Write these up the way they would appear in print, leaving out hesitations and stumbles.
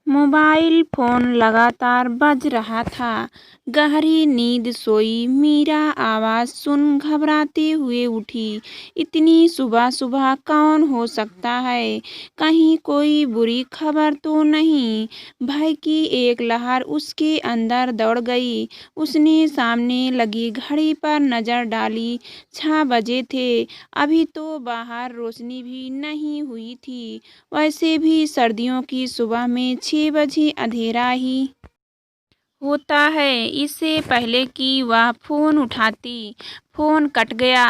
Mobile phone लगातार बज रहा था। गहरी नींद सोई मीरा आवाज़ सुन घबराते हुए उठी। इतनी सुबह सुबह कौन हो सकता है? कहीं कोई बुरी खबर तो नहीं? भय की एक लहर उसके अंदर दौड़ गई। उसने सामने लगी घड़ी पर नज़र डाली। 6 बजे थे। अभी तो बाहर रोशनी भी नहीं हुई थी। वैसे भी सर्दियों की सुबह में 6 बजे अंधेरा ही होता है। इससे पहले कि वह फ़ोन उठाती, फ़ोन कट गया।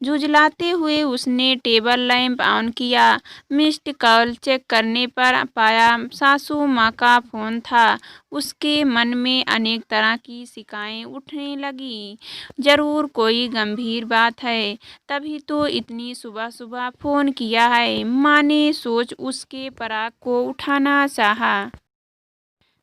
झुँझलाते हुए उसने टेबल लैंप ऑन किया। मिस्ड कॉल चेक करने पर पाया सासू माँ का फ़ोन था। उसके मन में अनेक तरह की शिकायतें उठने लगीं। ज़रूर कोई गंभीर बात है, तभी तो इतनी सुबह-सुबह फ़ोन किया है। माँ ने सोच उसके पराग को उठाना चाहा।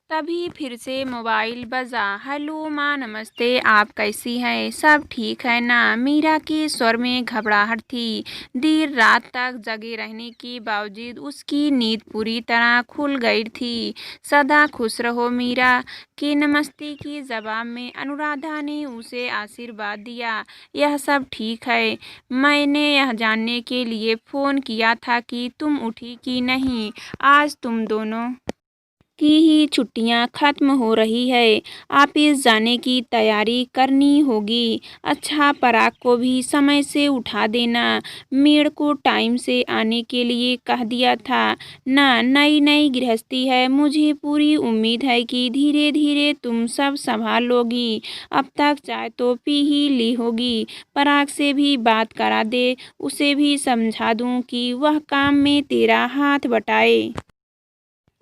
तभी फिर से मोबाइल बजा। हेलो माँ, नमस्ते। आप कैसी हैं? सब ठीक है ना? मीरा के स्वर में घबराहट थी। देर रात तक जगे रहने के बावजूद उसकी नींद पूरी तरह खुल गई थी। सदा खुश रहो मीरा के नमस्ते के जवाब में अनुराधा ने उसे आशीर्वाद दिया। यह सब ठीक है। मैंने यह जानने के लिए फ़ोन किया था कि तुम उठी कि नहीं। आज तुम दोनों की ही छुट्टियां खत्म हो रही है। ऑफिस जाने की तैयारी करनी होगी। अच्छा, पराग को भी समय से उठा देना। मेड़ को टाइम से आने के लिए कह दिया था ना। नई नई गृहस्थी है। मुझे पूरी उम्मीद है कि धीरे धीरे तुम सब संभाल लोगी। अब तक चाय तो पी ही ली होगी। पराग से भी बात करा दे। उसे भी समझा दूं कि वह काम में तेरा हाथ बटाए।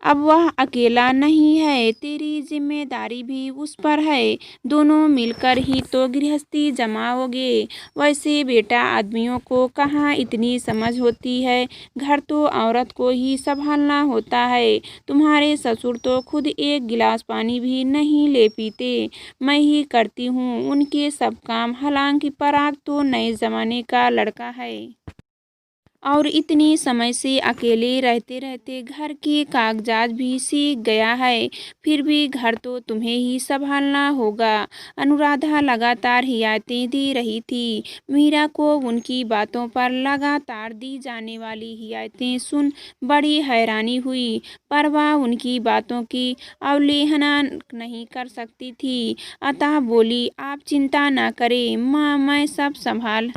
अब वह अकेला नहीं है। तेरी जिम्मेदारी भी उस पर है। दोनों मिलकर ही तो गृहस्थी जमाओगे। वैसे बेटा, आदमियों को कहाँ इतनी समझ होती है। घर तो औरत को ही संभालना होता है। तुम्हारे ससुर तो खुद एक गिलास पानी भी नहीं ले पीते। मैं ही करती हूँ उनके सब काम। हालांकि पराग तो नए जमाने का लड़का है और इतनी समय से अकेले रहते रहते घर के कागजात भी सीख गया है। फिर भी घर तो तुम्हें ही संभालना होगा। अनुराधा लगातार हिदायतें दे रही थी। मीरा को उनकी बातों पर लगातार दी जाने वाली हिदायतें सुन बड़ी हैरानी हुई, पर वह उनकी बातों की अवहेलना नहीं कर सकती थी। अतः बोली, आप चिंता न करें माँ, मैं सब संभाल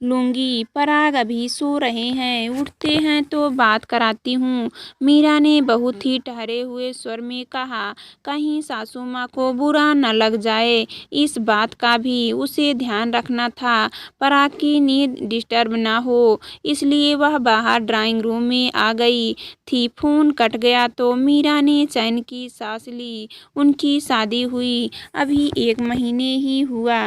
लूंगी। पराग अभी सो रहे हैं, उठते हैं तो बात कराती हूँ। मीरा ने बहुत ही ठहरे हुए स्वर में कहा। कहीं सासू माँ को बुरा न लग जाए, इस बात का भी उसे ध्यान रखना था। पराग की नींद डिस्टर्ब न हो, इसलिए वह बाहर ड्राइंग रूम में आ गई थी। फोन कट गया तो मीरा ने चैन की सांस ली। उनकी शादी हुई अभी 1 महीने ही हुआ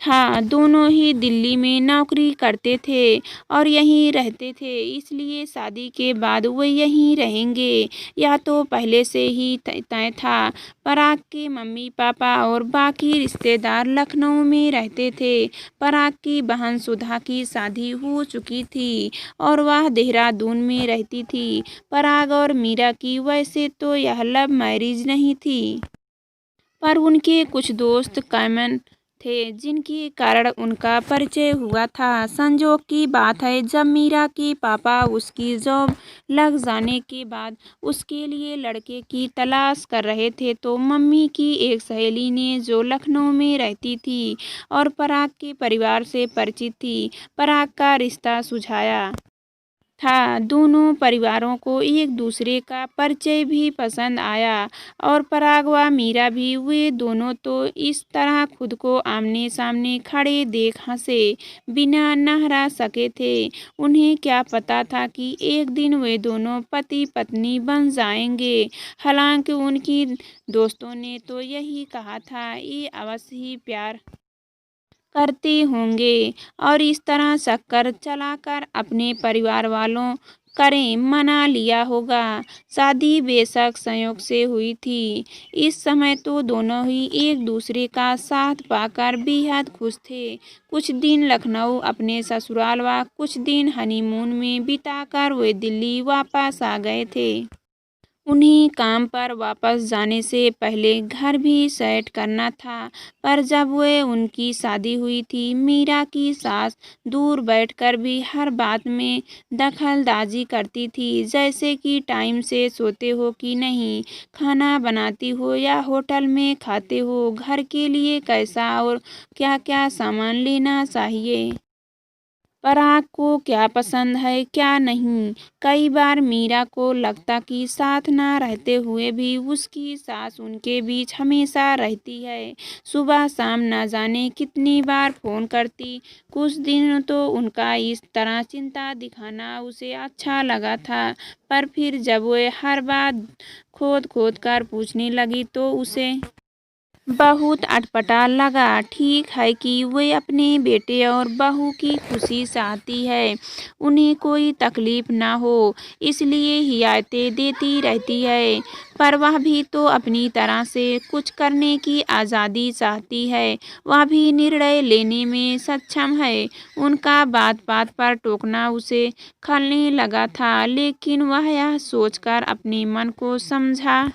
था। दोनों ही दिल्ली में नौकरी करते थे और यहीं रहते थे, इसलिए शादी के बाद वे यहीं रहेंगे। यह तो पहले से ही तय था। पराग के मम्मी पापा और बाकी रिश्तेदार लखनऊ में रहते थे। पराग की बहन सुधा की शादी हो चुकी थी और वह देहरादून में रहती थी। पराग और मीरा की वैसे तो यह लव मैरिज नहीं थी, पर उनके कुछ दोस्त कॉमन थे जिनके कारण उनका परिचय हुआ था। संजोग की बात है, जब मीरा के पापा उसकी जॉब लग जाने के बाद उसके लिए लड़के की तलाश कर रहे थे तो मम्मी की एक सहेली ने, जो लखनऊ में रहती थी और पराग के परिवार से परिचित थी, पराग का रिश्ता सुझाया था। दोनों परिवारों को एक दूसरे का परिचय भी पसंद आया और पराग व मीरा भी, वे दोनों तो इस तरह खुद को आमने सामने खड़े देख हंसे बिना न रह सके थे। उन्हें क्या पता था कि एक दिन वे दोनों पति पत्नी बन जाएंगे। हालांकि उनकी दोस्तों ने तो यही कहा था, ये अवश्य ही प्यार करते होंगे और इस तरह शक्कर चलाकर अपने परिवार वालों करें मना लिया होगा। शादी बेशक संयोग से हुई थी। इस समय तो दोनों ही एक दूसरे का साथ पाकर बेहद खुश थे। कुछ दिन लखनऊ अपने ससुराल व कुछ दिन हनीमून में बिताकर वे दिल्ली वापस आ गए थे। उन्हें काम पर वापस जाने से पहले घर भी सेट करना था। पर जब वे उनकी शादी हुई थी, मीरा की सास दूर बैठकर भी हर बात में दखलंदाजी करती थी, जैसे कि टाइम से सोते हो कि नहीं, खाना बनाती हो या होटल में खाते हो, घर के लिए कैसा और क्या-क्या सामान लेना चाहिए। पराग को क्या पसंद है क्या नहीं। कई बार मीरा को लगता कि साथ ना रहते हुए भी उसकी सास उनके बीच हमेशा रहती है। सुबह शाम न जाने कितनी बार फोन करती। कुछ दिन तो उनका इस तरह चिंता दिखाना उसे अच्छा लगा था, पर फिर जब वे हर बात खोद खोद कर पूछने लगी तो उसे बहुत अटपटा लगा। ठीक है कि वे अपने बेटे और बहू की खुशी चाहती है, उन्हें कोई तकलीफ ना हो, इसलिए हिदायतें देती रहती है, पर वह भी तो अपनी तरह से कुछ करने की आज़ादी चाहती है, वह भी निर्णय लेने में सक्षम है। उनका बात बात पर टोकना उसे खलने लगा था, लेकिन वह यह सोचकर अपने मन को समझा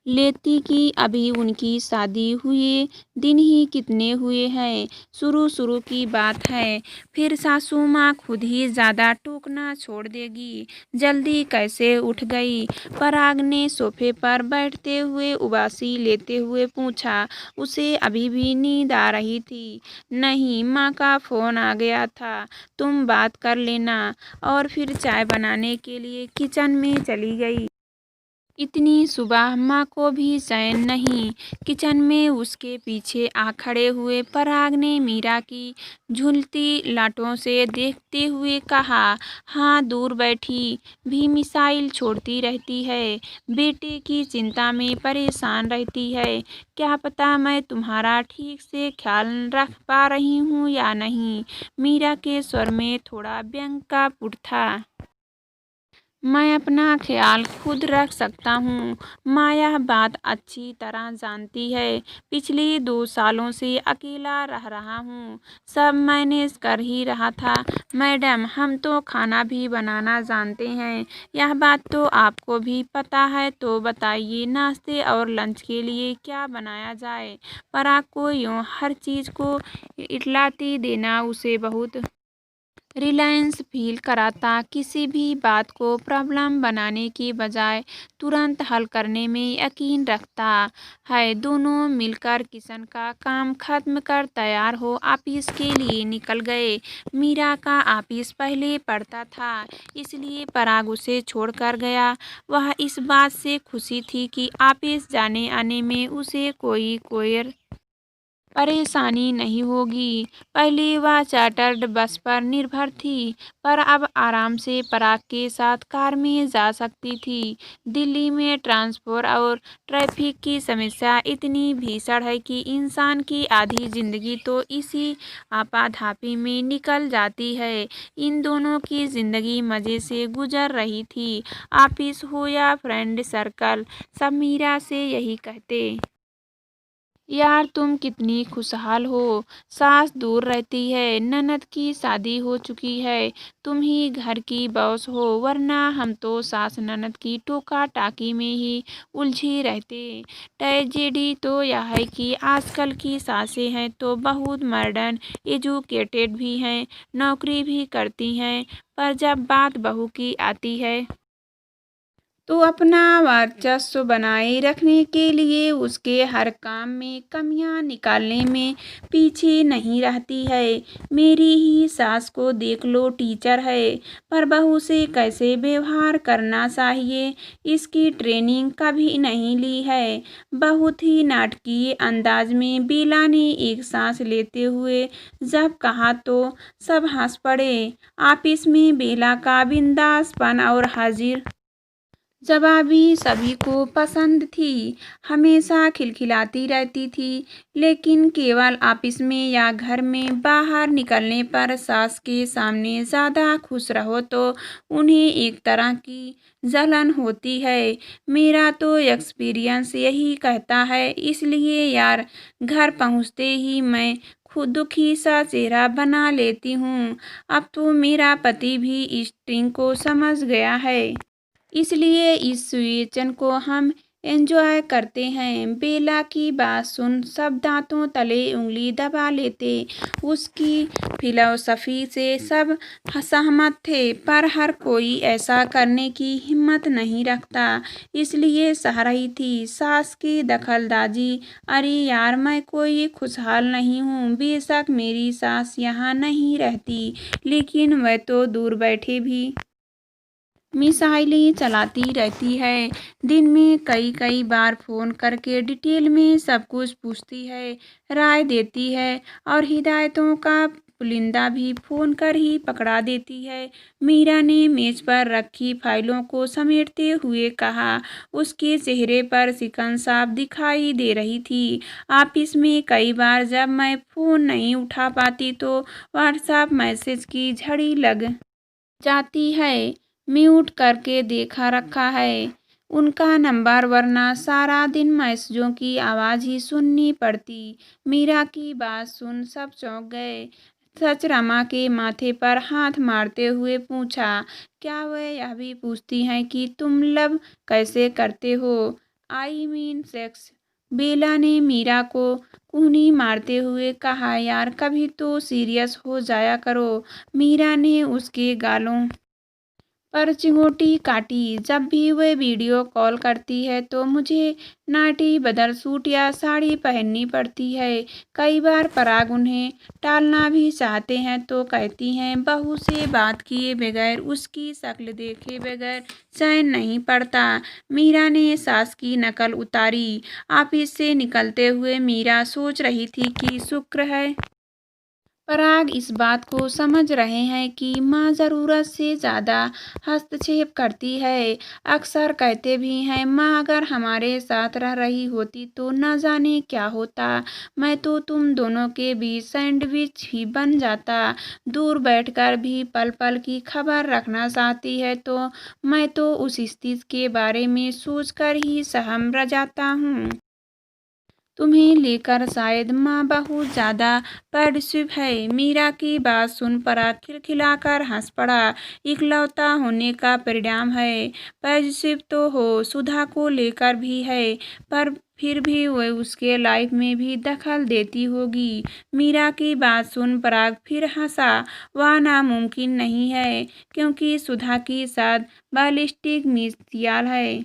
लेती कि अभी उनकी शादी हुए दिन ही कितने हुए हैं, शुरू शुरू की बात है, फिर सासू माँ खुद ही ज़्यादा टोकना छोड़ देगी। जल्दी कैसे उठ गई। पराग ने सोफे पर बैठते हुए उबासी लेते हुए पूछा। उसे अभी भी नींद आ रही थी। नहीं, माँ का फ़ोन आ गया था, तुम बात कर लेना। और फिर चाय बनाने के लिए किचन में चली गई। इतनी सुबह माँ को भी चैन नहीं। किचन में उसके पीछे आ खड़े हुए पराग ने मीरा की झुलती लाटों से देखते हुए कहा, हाँ, दूर बैठी भी मिसाइल छोड़ती रहती है, बेटे की चिंता में परेशान रहती है। क्या पता मैं तुम्हारा ठीक से ख्याल रख पा रही हूँ या नहीं। मीरा के स्वर में थोड़ा व्यंग का पुट था। मैं अपना ख्याल खुद रख सकता हूँ। माँ यह बात अच्छी तरह जानती है। पिछले 2 सालों से अकेला रह रहा हूँ, सब मैनेज कर ही रहा था। मैडम, हम तो खाना भी बनाना जानते हैं, यह बात तो आपको भी पता है, तो बताइए नाश्ते और लंच के लिए क्या बनाया जाए। पराग को यूँ हर चीज़ को इटलाती देना उसे बहुत रिलायंस फील कराता। किसी भी बात को प्रॉब्लम बनाने की बजाय तुरंत हल करने में यकीन रखता है। दोनों मिलकर किचन का काम खत्म कर तैयार हो ऑफिस के लिए निकल गए। मीरा का ऑफिस पहले पड़ता था, इसलिए पराग उसे छोड़कर गया। वह इस बात से खुशी थी कि ऑफिस जाने आने में उसे कोई परेशानी नहीं होगी। पहले वह चार्टर्ड बस पर निर्भर थी, पर अब आराम से पराग के साथ कार में जा सकती थी। दिल्ली में ट्रांसपोर्ट और ट्रैफिक की समस्या इतनी भीषण है कि इंसान की आधी जिंदगी तो इसी आपाधापी में निकल जाती है। इन दोनों की जिंदगी मज़े से गुजर रही थी। ऑफिस हो या फ्रेंड सर्कल, सब मीरा से यही कहते। यार, तुम कितनी खुशहाल हो। सास दूर रहती है, ननद की शादी हो चुकी है, तुम ही घर की बॉस हो, वरना हम तो सास ननद की टोका टाकी में ही उलझे रहते। ट्रेजेडी तो यह है कि आजकल की सासें हैं तो बहुत मॉडर्न एजुकेटेड भी हैं, नौकरी भी करती हैं, पर जब बात बहू की आती है तो अपना वर्चस्व बनाए रखने के लिए उसके हर काम में कमियां निकालने में पीछे नहीं रहती है। मेरी ही सास को देख लो, टीचर है, पर बहू से कैसे व्यवहार करना चाहिए इसकी ट्रेनिंग कभी नहीं ली है। बहुत ही नाटकीय अंदाज में बेला ने एक सांस लेते हुए जब कहा तो सब हंस पड़े। ऑफिस में बेला का बिंदासपन और हाजिर जवाबी सभी को पसंद थी। हमेशा खिलखिलाती रहती थी, लेकिन केवल ऑफिस में या घर में बाहर निकलने पर सास के सामने ज़्यादा खुश रहो तो उन्हें एक तरह की जलन होती है। मेरा तो एक्सपीरियंस यही कहता है, इसलिए यार घर पहुंचते ही मैं खुद दुखी सा चेहरा बना लेती हूँ। अब तो मेरा पति भी इस ट्रिक को समझ गया है। इसलिए इस सिचुएशन को हम एंजॉय करते हैं। बेला की बात सुन सब दांतों तले उंगली दबा लेते। उसकी फिलॉसफी से सब सहमत थे, पर हर कोई ऐसा करने की हिम्मत नहीं रखता। इसलिए सह रही थी सास की दखलंदाजी। अरे यार, मैं कोई खुशहाल नहीं हूँ। बेशक मेरी सास यहाँ नहीं रहती, लेकिन वह तो दूर बैठे भी मिसाइलें चलाती रहती है। दिन में कई कई बार फ़ोन करके डिटेल में सब कुछ पूछती है, राय देती है और हिदायतों का पुलिंदा भी फ़ोन कर ही पकड़ा देती है। मीरा ने मेज़ पर रखी फाइलों को समेटते हुए कहा। उसके चेहरे पर शिकन साफ दिखाई दे रही थी। ऑफिस में कई बार जब मैं फ़ोन नहीं उठा पाती तो व्हाट्सएप मैसेज की झड़ी लग जाती है। म्यूट करके देखा रखा है उनका नंबर, वरना सारा दिन मैसेजों की आवाज़ ही सुननी पड़ती। मीरा की बात सुन सब चौंक गए। सच रमा के माथे पर हाथ मारते हुए पूछा, क्या वह यह भी पूछती हैं कि तुम लव कैसे करते हो? I mean sex. बेला ने मीरा को कूहनी मारते हुए कहा, यार कभी तो सीरियस हो जाया करो। मीरा ने उसके गालों पर चिंगोटी काटी। जब भी वह वीडियो कॉल करती है तो मुझे नाइटी बदल सूट या साड़ी पहननी पड़ती है। कई बार पराग उन्हें टालना भी चाहते हैं तो कहती हैं बहू से बात किए बगैर, उसकी शक्ल देखे बगैर चैन नहीं पड़ता। मीरा ने सास की नकल उतारी। ऑफिस से निकलते हुए मीरा सोच रही थी कि शुक्र है पराग इस बात को समझ रहे हैं कि माँ ज़रूरत से ज़्यादा हस्तक्षेप करती है। अक्सर कहते भी हैं माँ अगर हमारे साथ रह रही होती तो न जाने क्या होता। मैं तो तुम दोनों के बीच सैंडविच ही बन जाता। दूर बैठकर भी पल पल की खबर रखना चाहती है तो मैं तो उस स्थिति के बारे में सोचकर ही सहम रह जाता हूँ। तुम्हें लेकर शायद माँ बहुत ज़्यादा पैसिव है। मीरा की बात सुन पराग खिलखिलाकर हंस पड़ा। इकलौता होने का परिणाम है। पैसिव तो हो, सुधा को लेकर भी है, पर फिर भी वह उसके लाइफ में भी दखल देती होगी। मीरा की बात सुन पराग फिर हंसा। वह नामुमकिन नहीं है, क्योंकि सुधा की साथ बैलिस्टिक मिसाइल है,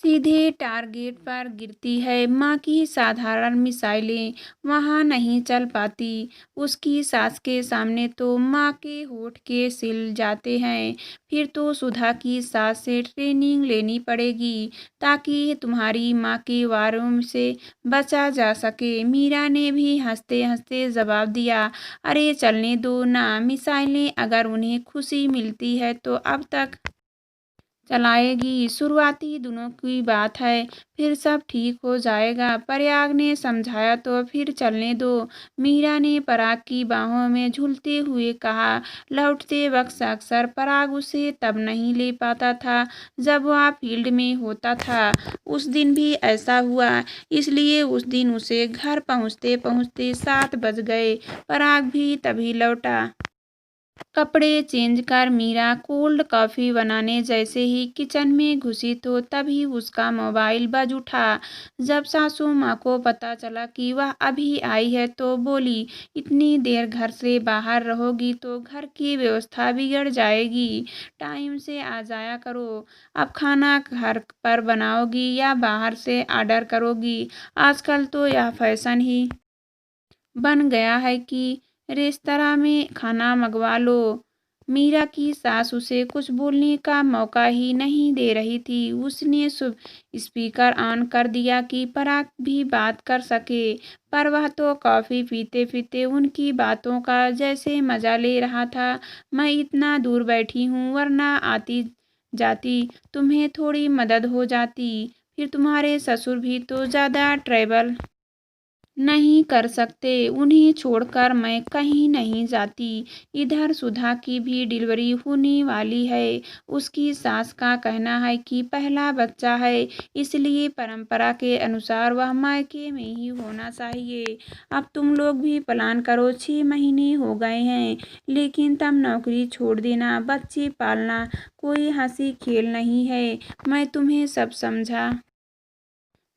सीधे टारगेट पर गिरती है। माँ की साधारण मिसाइलें वहाँ नहीं चल पाती। उसकी सास के सामने तो माँ के होठ के सिल जाते हैं। फिर तो सुधा की सास से ट्रेनिंग लेनी पड़ेगी, ताकि तुम्हारी माँ के वारों से बचा जा सके। मीरा ने भी हंसते हंसते जवाब दिया, अरे चलने दो ना मिसाइलें, अगर उन्हें खुशी मिलती है तो अब तक चलाएगी। शुरुआती दिनों की बात है, फिर सब ठीक हो जाएगा। पराग ने समझाया, तो फिर चलने दो। मीरा ने पराग की बाहों में झूलते हुए कहा। लौटते वक्त अक्सर पराग उसे तब नहीं ले पाता था जब वह फील्ड में होता था। उस दिन भी ऐसा हुआ, इसलिए उस दिन उसे घर पहुंचते पहुंचते 7 बज गए। पराग भी तभी लौटा। कपड़े चेंज कर मीरा कोल्ड कॉफ़ी बनाने जैसे ही किचन में घुसी तो तभी उसका मोबाइल बज उठा। जब सासू माँ को पता चला कि वह अभी आई है तो बोली, इतनी देर घर से बाहर रहोगी तो घर की व्यवस्था बिगड़ जाएगी। टाइम से आ जाया करो। अब खाना घर पर बनाओगी या बाहर से ऑर्डर करोगी? आजकल तो यह फैशन ही बन गया है कि रेस्तरां में खाना मंगवा लो। मीरा की सास उसे कुछ बोलने का मौका ही नहीं दे रही थी। उसने स्पीकर ऑन कर दिया कि पराग भी बात कर सके, पर वह तो कॉफ़ी पीते पीते उनकी बातों का जैसे मज़ा ले रहा था। मैं इतना दूर बैठी हूँ, वरना आती जाती तुम्हें थोड़ी मदद हो जाती। फिर तुम्हारे ससुर भी तो ज़्यादा ट्रैवल नहीं कर सकते, उन्हें छोड़कर मैं कहीं नहीं जाती। इधर सुधा की भी डिलीवरी होने वाली है। उसकी सास का कहना है कि पहला बच्चा है, इसलिए परंपरा के अनुसार वह मायके में ही होना चाहिए। अब तुम लोग भी प्लान करो, 6 महीने हो गए हैं, लेकिन तब नौकरी छोड़ देना, बच्चे पालना कोई हंसी खेल नहीं है। मैं तुम्हें सब समझा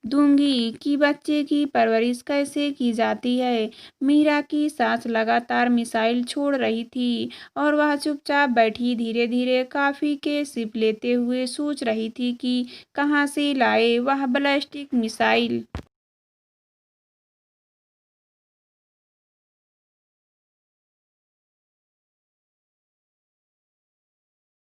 दूंगी कि बच्चे की परवरिश कैसे की जाती है। मीरा की सास लगातार मिसाइल छोड़ रही थी और वह चुपचाप बैठी धीरे धीरे कॉफी के सिप लेते हुए सोच रही थी कि कहाँ से लाए वह बैलिस्टिक मिसाइल।